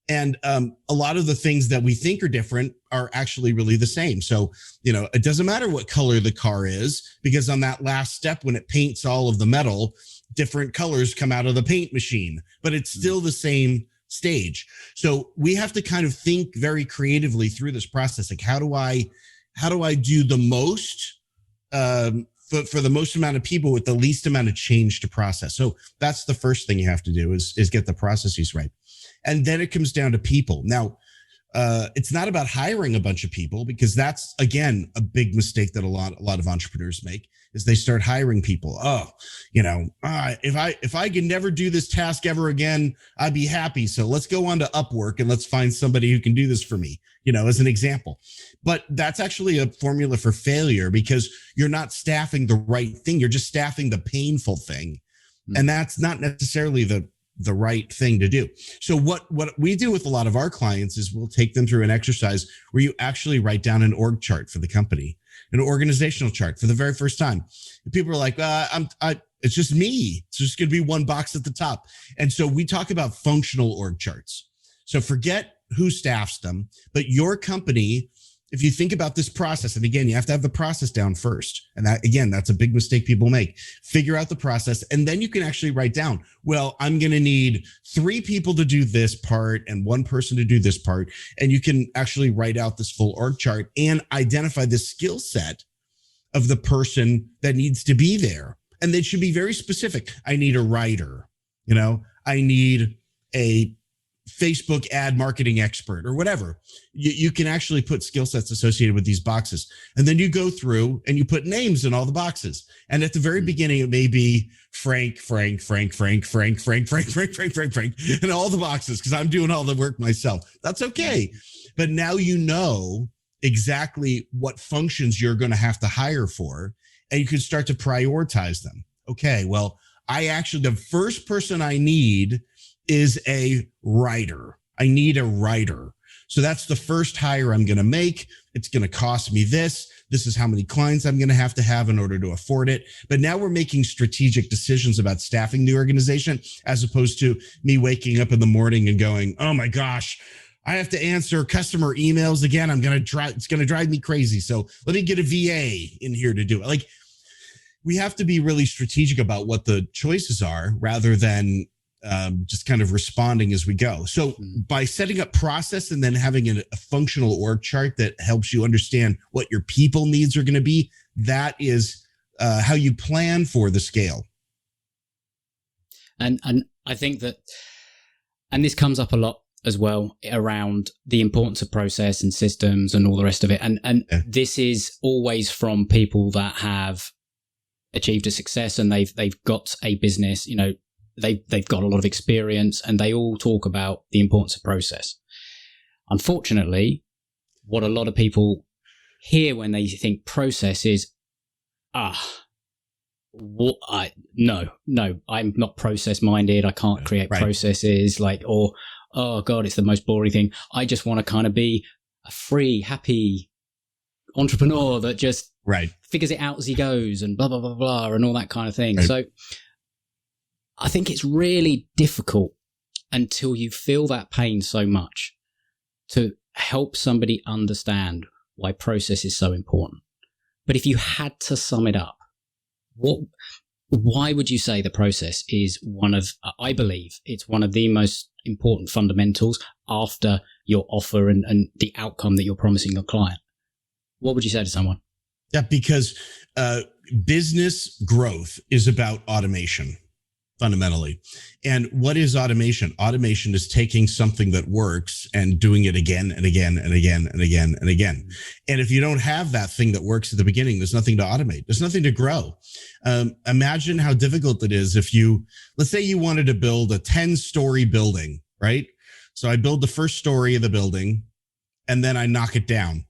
And a lot of the things that we think are different are actually really the same. So, it doesn't matter what color the car is, because on that last step, when it paints all of the metal, different colors come out of the paint machine, but it's still the same stage. So we have to kind of think very creatively through this process. Like, how do I do the most for the most amount of people with the least amount of change to process? So that's the first thing you have to do is get the processes right. And then it comes down to people. Now, it's not about hiring a bunch of people, because that's, again, a big mistake that a lot of entrepreneurs make, is they start hiring people. If I can never do this task ever again, I'd be happy. So let's go on to Upwork and let's find somebody who can do this for me, as an example. But that's actually a formula for failure, because you're not staffing the right thing. You're just staffing the painful thing. And that's not necessarily the right thing to do. So what we do with a lot of our clients is we'll take them through an exercise where you actually write down an org chart for the company, an organizational chart for the very first time. And people are like, it's just me. It's just going to be one box at the top. And so we talk about functional org charts. So forget who staffs them, but your company if you think about this process, and again, you have to have the process down first. And that, again, that's a big mistake people make. Figure out the process, and then you can actually write down, well, I'm going to need 3 people to do this part and 1 person to do this part. And you can actually write out this full org chart and identify the skill set of the person that needs to be there. And they should be very specific. I need a writer, I need a Facebook ad marketing expert or whatever. You can actually put skill sets associated with these boxes. And then you go through and you put names in all the boxes. And at the very beginning, it may be Frank, and all the boxes, because I'm doing all the work myself. That's okay. But now you know exactly what functions you're going to have to hire for, and you can start to prioritize them. Okay, well, the first person I need is a writer. I need a writer. So that's the first hire I'm going to make. It's going to cost me this. This is how many clients I'm going to have in order to afford it. But now we're making strategic decisions about staffing the organization, as opposed to me waking up in the morning and going, oh my gosh, I have to answer customer emails again. It's going to drive me crazy. So let me get a VA in here to do it. Like, we have to be really strategic about what the choices are, rather than just kind of responding as we go. So by setting up process and then having a functional org chart that helps you understand what your people needs are going to be, that is how you plan for the scale. And I think that, and this comes up a lot as well, around the importance of process and systems and all the rest of it. And this is always from people that have achieved a success and they've got a business, they've got a lot of experience, and they all talk about the importance of process. Unfortunately, what a lot of people hear when they think process is, no, I'm not process minded. I can't create processes, or, oh God, it's the most boring thing. I just want to kind of be a free, happy entrepreneur that just figures it out as he goes, and blah, blah, blah, blah, and all that kind of thing. Right. So I think it's really difficult until you feel that pain so much to help somebody understand why process is so important. But if you had to sum it up, why would you say the process is I believe it's one of the most important fundamentals after your offer and the outcome that you're promising your client? What would you say to someone? Yeah, because business growth is about automation, fundamentally. And what is automation? Automation is taking something that works and doing it again and again and again and again and again. And if you don't have that thing that works at the beginning, there's nothing to automate. There's nothing to grow. Imagine how difficult it is if let's say you wanted to build a 10-story building, right? So I build the first story of the building and then I knock it down.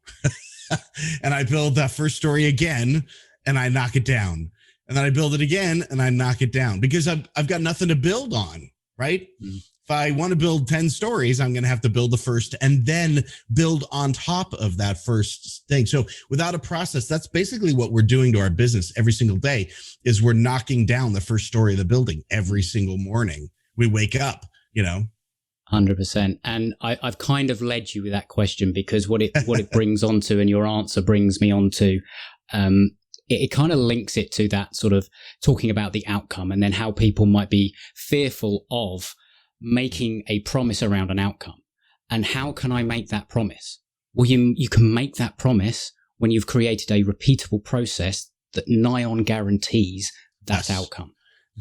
And I build that first story again and I knock it down. And then I build it again and I knock it down, because I've got nothing to build on, right? Mm-hmm. If I want to build 10 stories, I'm going to have to build the first and then build on top of that first thing. So without a process, that's basically what we're doing to our business every single day, is we're knocking down the first story of the building every single morning. We wake up, 100%. And I've kind of led you with that question, because what it brings onto, and your answer brings me onto, it kind of links it to that sort of talking about the outcome, and then how people might be fearful of making a promise around an outcome. And how can I make that promise? Well, you can make that promise when you've created a repeatable process that nigh on guarantees that outcome.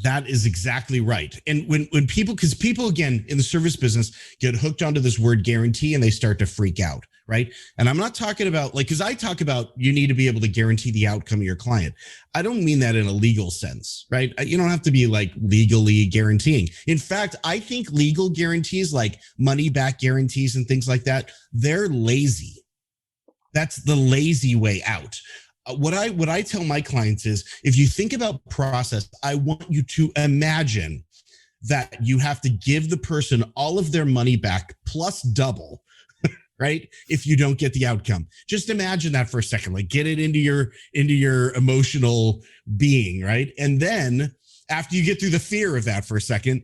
That is exactly right. And when people, because people, again, in the service business get hooked onto this word guarantee and they start to freak out, right? And I'm not talking about because I talk about you need to be able to guarantee the outcome of your client. I don't mean that in a legal sense, right? You don't have to be legally guaranteeing. In fact, I think legal guarantees like money back guarantees and things like that, they're lazy. That's the lazy way out. What I tell my clients is, if you think about process, I want you to imagine that you have to give the person all of their money back plus double, right? If you don't get the outcome. Just imagine that for a second, get it into your emotional being, right? And then after you get through the fear of that for a second,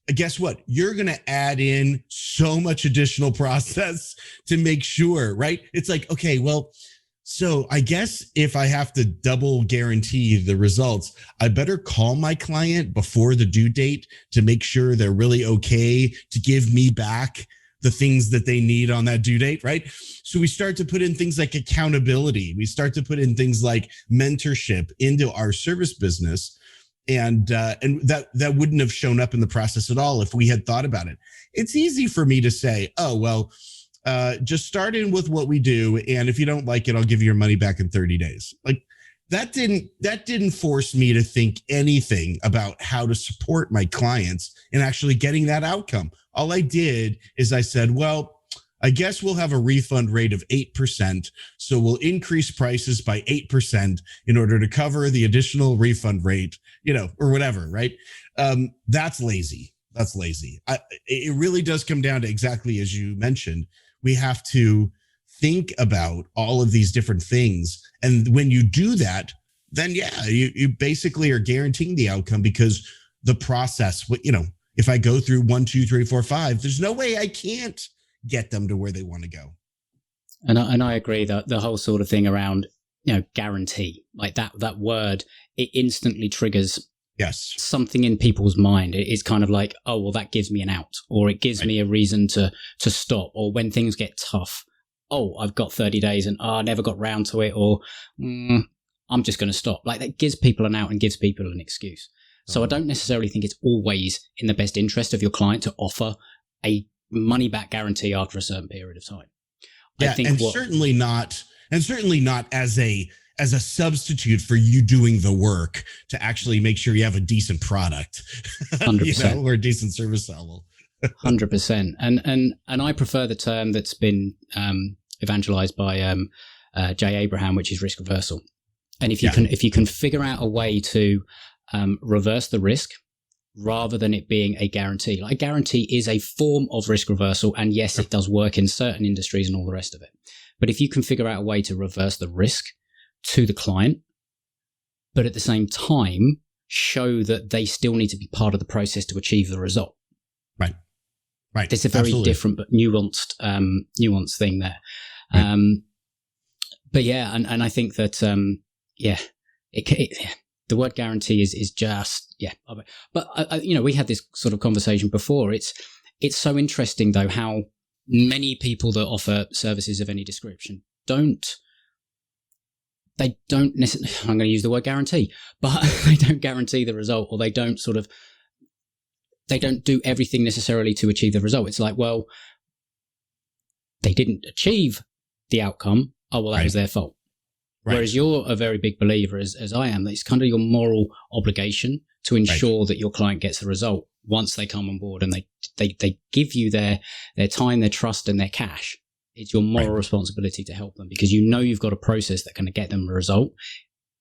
guess what? You're going to add in so much additional process to make sure, right? It's like, okay, well, so I guess if I have to double guarantee the results, I better call my client before the due date to make sure they're really okay to give me back the things that they need on that due date, right? So we start to put in things like accountability. We start to put in things like mentorship into our service business. And that wouldn't have shown up in the process at all if we had thought about it. It's easy for me to say, oh, well, just start in with what we do. And if you don't like it, I'll give you your money back in 30 days. Like that didn't force me to think anything about how to support my clients in actually getting that outcome. All I did is I said, well, I guess we'll have a refund rate of 8%. So we'll increase prices by 8% in order to cover the additional refund rate, or whatever, right? That's lazy. That's lazy. It really does come down to exactly as you mentioned. We have to think about all of these different things. And when you do that, then you basically are guaranteeing the outcome because the process, if I go through 1, 2, 3, 4, 5, there's no way I can't get them to where they want to go. And I agree that the whole sort of thing around, guarantee, like that word, it instantly triggers something in people's mind. It's kind of like, oh, well, that gives me an out, or it gives me a reason to stop, or when things get tough, oh, I've got 30 days and I never got round to it, or I'm just going to stop. Like that gives people an out and gives people an excuse. So I don't necessarily think it's always in the best interest of your client to offer a money back guarantee after a certain period of time. Yeah, certainly not as a substitute for you doing the work to actually make sure you have a decent product, 100%. Or a decent service level. 100%. And I prefer the term that's been evangelized by Jay Abraham, which is risk reversal. And if you can figure out a way to reverse the risk, rather than it being a guarantee. Like a guarantee is a form of risk reversal, and yes, it does work in certain industries and all the rest of it. But if you can figure out a way to reverse the risk to the client, but at the same time show that they still need to be part of the process to achieve the result. Right. It's a very different but nuanced thing there. Right. But yeah, and I think that the word guarantee is just, But, we had this sort of conversation before. It's so interesting, though, how many people that offer services of any description don't necessarily, I'm going to use the word guarantee, but they don't guarantee the result, or they don't do everything necessarily to achieve the result. It's like, well, they didn't achieve the outcome. Oh, well, that was their fault. Right. Whereas you're a very big believer, as I am, that it's kind of your moral obligation to ensure that your client gets the result once they come on board and they give you their time, their trust, and their cash. It's your moral responsibility to help them because you've got a process that can get them a result.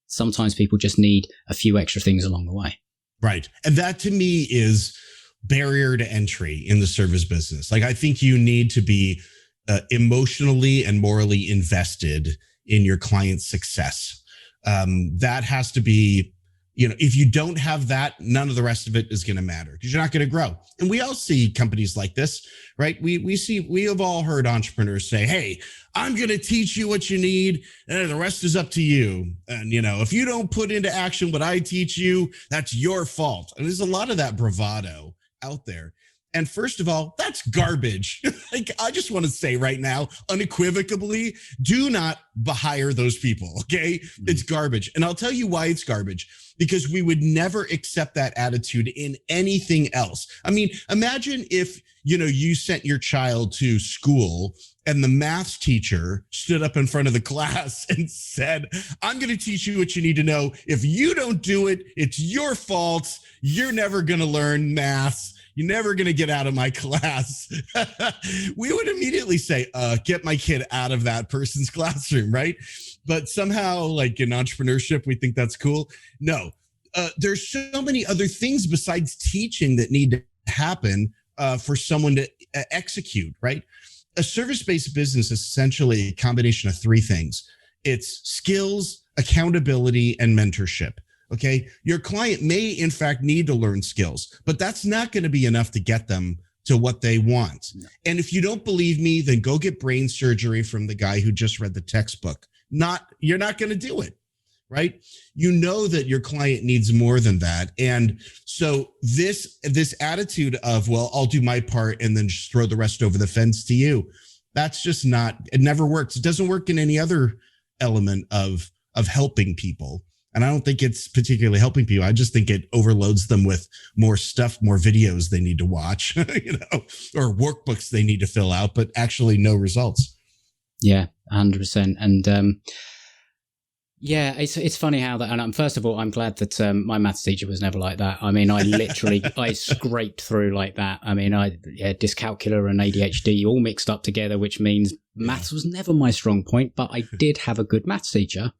Sometimes people just need a few extra things along the way. Right. And that to me is barrier to entry in the service business. Like I think you need to be emotionally and morally invested in your client's success. That has to be, if you don't have that, none of the rest of it is going to matter because you're not going to grow. And we all see companies like this, right? We have all heard entrepreneurs say, hey, I'm going to teach you what you need and the rest is up to you. And, if you don't put into action what I teach you, that's your fault. And there's a lot of that bravado out there. And first of all, that's garbage. Like, I just want to say right now, unequivocally, do not hire those people. Okay. Mm-hmm. It's garbage. And I'll tell you why it's garbage, because we would never accept that attitude in anything else. I mean, imagine if, you sent your child to school and the math teacher stood up in front of the class and said, I'm going to teach you what you need to know. If you don't do it, it's your fault. You're never going to learn math. You're never going to get out of my class. We would immediately say, get my kid out of that person's classroom, right? But somehow, like in entrepreneurship, we think that's cool. No, there's so many other things besides teaching that need to happen for someone to execute, right? A service-based business is essentially a combination of three things. It's skills, accountability, and mentorship. Okay. Your client may in fact need to learn skills, but that's not going to be enough to get them to what they want. No. And if you don't believe me, then go get brain surgery from the guy who just read the textbook. You're not going to do it, right? You know that your client needs more than that. And so this attitude of, well, I'll do my part and then just throw the rest over the fence to you. That's just it never works. It doesn't work in any other element of helping people. And I don't think it's particularly helping people. I just think it overloads them with more stuff, more videos they need to watch, or workbooks they need to fill out, but actually no results. Yeah, 100%. And yeah, it's funny how that. And first of all, I'm glad that my maths teacher was never like that. I mean, I literally I scraped through like that. I mean, dyscalculia and ADHD all mixed up together, which means maths was never my strong point. But I did have a good maths teacher.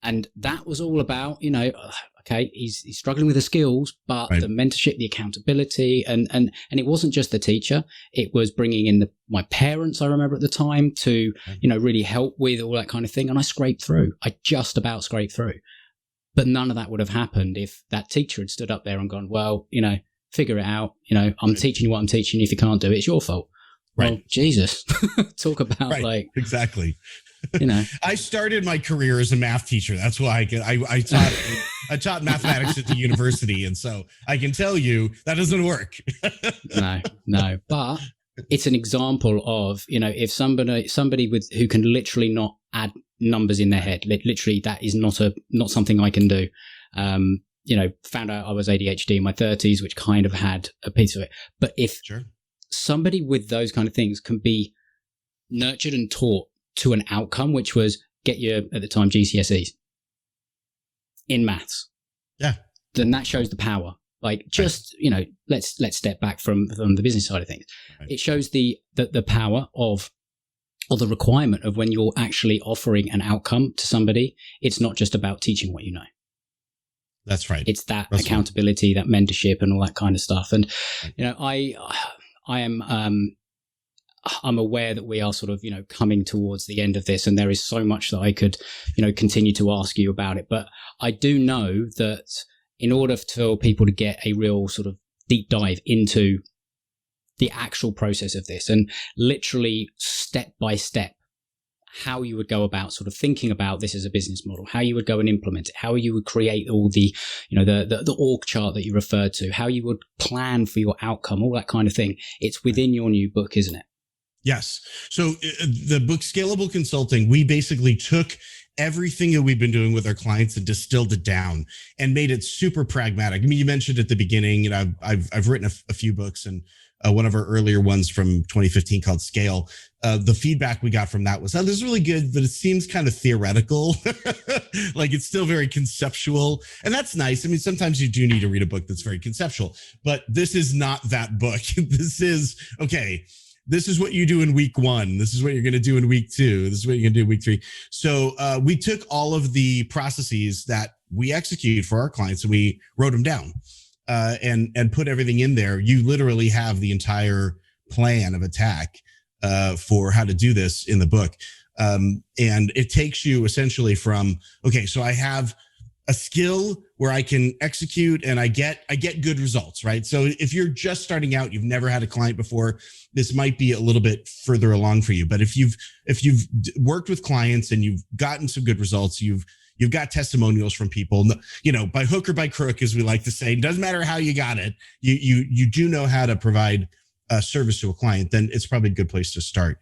And that was all about, okay, he's struggling with the skills, but right. The mentorship, the accountability, and it wasn't just the teacher. It was bringing in my parents, I remember at the time, to, really help with all that kind of thing. And I scraped through. I just about scraped through. But none of that would have happened if that teacher had stood up there and gone, well, figure it out. I'm teaching you what I'm teaching you. If you can't do it, it's your fault. Right. Well, Jesus, talk about exactly. I started my career as a math teacher. That's why I taught mathematics at the university. And so I can tell you that doesn't work. No. But it's an example of, if somebody who can literally not add numbers in their head, literally that is not something I can do. Found out I was ADHD in my 30s, which kind of had a piece of it. But if somebody with those kind of things can be nurtured and taught to an outcome, which was get your, at the time, GCSEs in maths. Yeah. Then that shows the power. Like just, let's step back from the business side of things. Right. It shows the power of, or the requirement of when you're actually offering an outcome to somebody, it's not just about teaching what you know. That's right. It's that accountability, that mentorship and all that kind of stuff. And, I'm aware that we are sort of, coming towards the end of this, and there is so much that I could, continue to ask you about it. But I do know that in order for people to get a real sort of deep dive into the actual process of this and literally step by step, how you would go about sort of thinking about this as a business model, how you would go and implement it, how you would create all the, the org chart that you referred to, how you would plan for your outcome, all that kind of thing. It's within your new book, isn't it? Yes. So the book Scalable Consulting, we basically took everything that we've been doing with our clients and distilled it down and made it super pragmatic. I mean, you mentioned at the beginning, I've written a few books, and one of our earlier ones from 2015 called Scale. The feedback we got from that was, this is really good, but it seems kind of theoretical. Like it's still very conceptual. And that's nice. I mean, sometimes you do need to read a book that's very conceptual, but this is not that book. This is, okay, this is what you do in week 1. This is what you're going to do in week 2. This is what you're going to do in week 3. So we took all of the processes that we execute for our clients and we wrote them down and put everything in there. You literally have the entire plan of attack for how to do this in the book. And it takes you essentially from, okay, so I have a skill where I can execute and I get good results, right? So if you're just starting out, you've never had a client before, this might be a little bit further along for you. But if you've worked with clients and you've gotten some good results, you've got testimonials from people, by hook or by crook, as we like to say, it doesn't matter how you got it. You do know how to provide a service to a client, then it's probably a good place to start.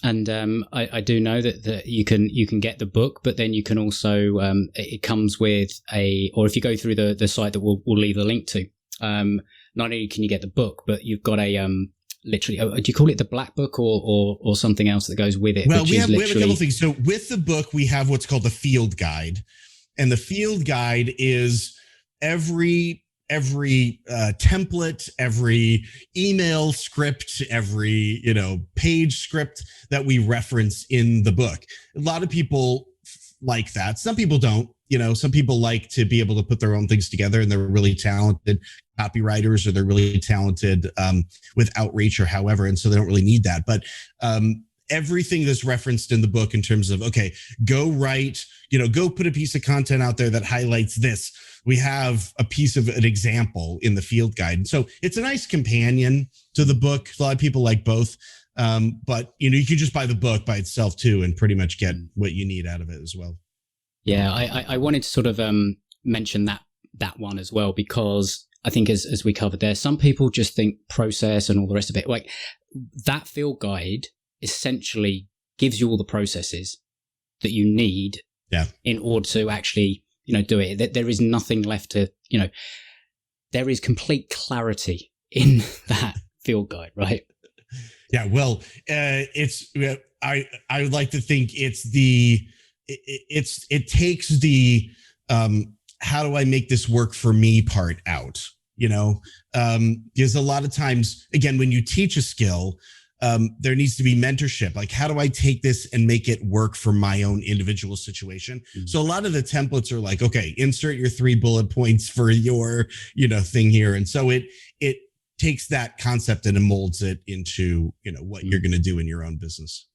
And I do know that you can get the book, but then you can also it comes with or if you go through the site that we'll leave a link to, not only can you get the book, but you've got a literally, do you call it the black book or something else that goes with it? Well, we have a couple of things. So with the book, we have what's called the field guide, and the field guide is every template, every email script, every, page script that we reference in the book. A lot of people like that. Some people don't, some people like to be able to put their own things together, and they're really talented copywriters, or they're really talented with outreach or however. And so they don't really need that. But everything that's referenced in the book in terms of, okay, go write, go put a piece of content out there that highlights this. We have a piece of an example in the field guide. And so it's a nice companion to the book. A lot of people like both. But you can just buy the book by itself too, and pretty much get what you need out of it as well. Yeah, I wanted to sort of mention that one as well, because I think as we covered there, some people just think process and all the rest of it. Like that field guide essentially gives you all the processes that you need in order to actually, do it. There is nothing left to, there is complete clarity in that field guide, right? Yeah, well, I would like to think it takes the how do I make this work for me part out, because a lot of times, again, when you teach a skill, there needs to be mentorship. Like, how do I take this and make it work for my own individual situation? Mm-hmm. So a lot of the templates are like, okay, insert your 3 bullet points for your, thing here. And so it takes that concept and it molds it into, what you're going to do in your own business.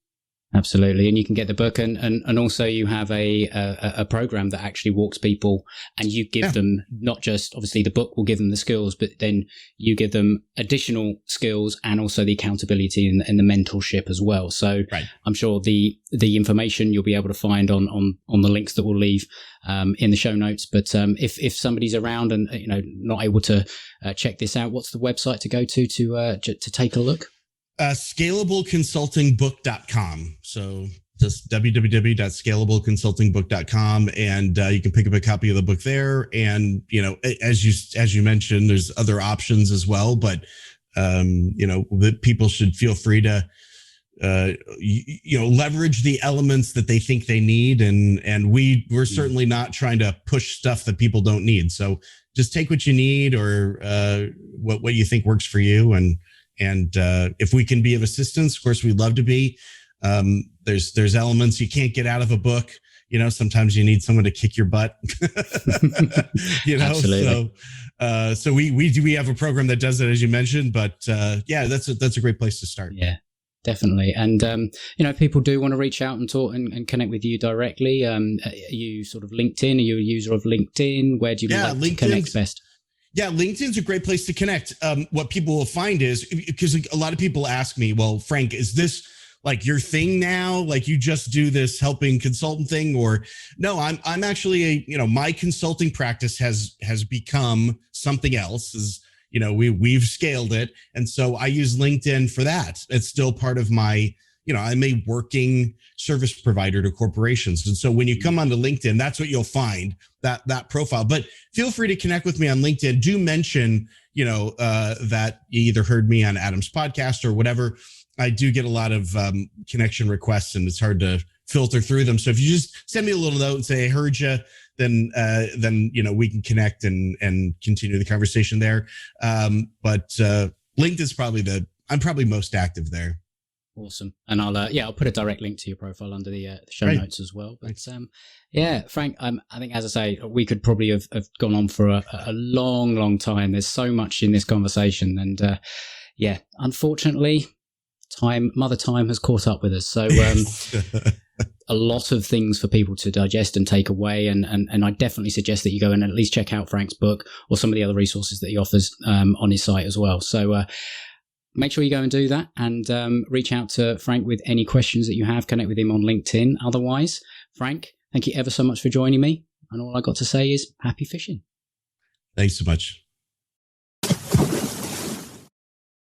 Absolutely. And you can get the book and also you have a program that actually walks people, and you give them not just, obviously the book will give them the skills, but then you give them additional skills and also the accountability and the mentorship as well. So I'm sure the information you'll be able to find on the links that we'll leave in the show notes. But if somebody's around and not able to check this out, what's the website to go to take a look? Scalableconsultingbook.com. So just www.scalableconsultingbook.com, and you can pick up a copy of the book there. And as you mentioned, there's other options as well. But that people should feel free to leverage the elements that they think they need, and we're certainly not trying to push stuff that people don't need. So just take what you need, or what you think works for you, and if we can be of assistance, of course, we'd love to be. There's elements you can't get out of a book. Sometimes you need someone to kick your butt. Absolutely. So we have a program that does that, as you mentioned. But that's a great place to start. Yeah, definitely. And if people do want to reach out and talk and connect with you directly, are you sort of LinkedIn? Are you a user of LinkedIn? Where do you like to connect best? Yeah, LinkedIn's a great place to connect. What people will find is, because a lot of people ask me, well, Frank, is this like your thing now? Like you just do this helping consultant thing? Or no, I'm actually my consulting practice has become something else. We've scaled it. And so I use LinkedIn for that. It's still part of my, I'm a working service provider to corporations. And so when you come onto LinkedIn, that's what you'll find, that profile. But feel free to connect with me on LinkedIn. Do mention, that you either heard me on Adam's podcast or whatever. I do get a lot of connection requests, and it's hard to filter through them. So if you just send me a little note and say, I heard you, then we can connect and continue the conversation there. But LinkedIn's I'm probably most active there. Awesome. And I'll put a direct link to your profile under the show notes as well. But Frank, I think, as I say, we could probably have gone on for a long, long time. There's so much in this conversation, and unfortunately, Mother Time has caught up with us. So a lot of things for people to digest and take away, and I definitely suggest that you go and at least check out Frank's book or some of the other resources that he offers on his site as well. So make sure you go and do that, and reach out to Frank with any questions that you have. Connect with him on LinkedIn. Otherwise, Frank, thank you ever so much for joining me. And all I got to say is happy fishing. Thanks so much.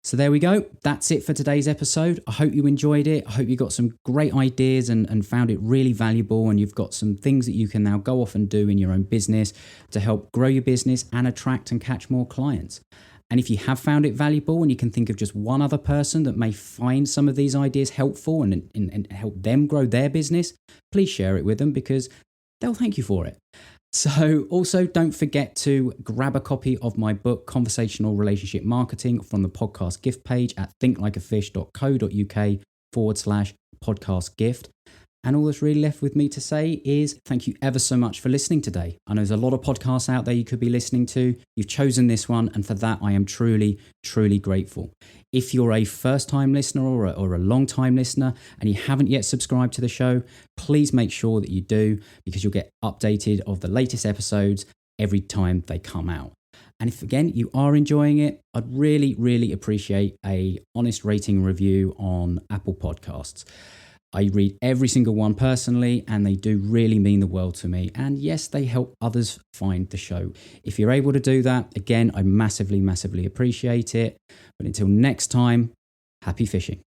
So there we go. That's it for today's episode. I hope you enjoyed it. I hope you got some great ideas and found it really valuable, and you've got some things that you can now go off and do in your own business to help grow your business and attract and catch more clients. And if you have found it valuable and you can think of just one other person that may find some of these ideas helpful and help them grow their business, please share it with them, because they'll thank you for it. So also don't forget to grab a copy of my book, Conversational Relationship Marketing, from the podcast gift page at thinklikeafish.co.uk/podcast gift. And all that's really left with me to say is thank you ever so much for listening today. I know there's a lot of podcasts out there you could be listening to. You've chosen this one, and for that, I am truly, truly grateful. If you're a first-time listener or a long-time listener and you haven't yet subscribed to the show, please make sure that you do, because you'll get updated of the latest episodes every time they come out. And if, again, you are enjoying it, I'd really, really appreciate a honest rating review on Apple Podcasts. I read every single one personally, and they do really mean the world to me. And yes, they help others find the show. If you're able to do that, again, I massively, massively appreciate it. But until next time, happy fishing.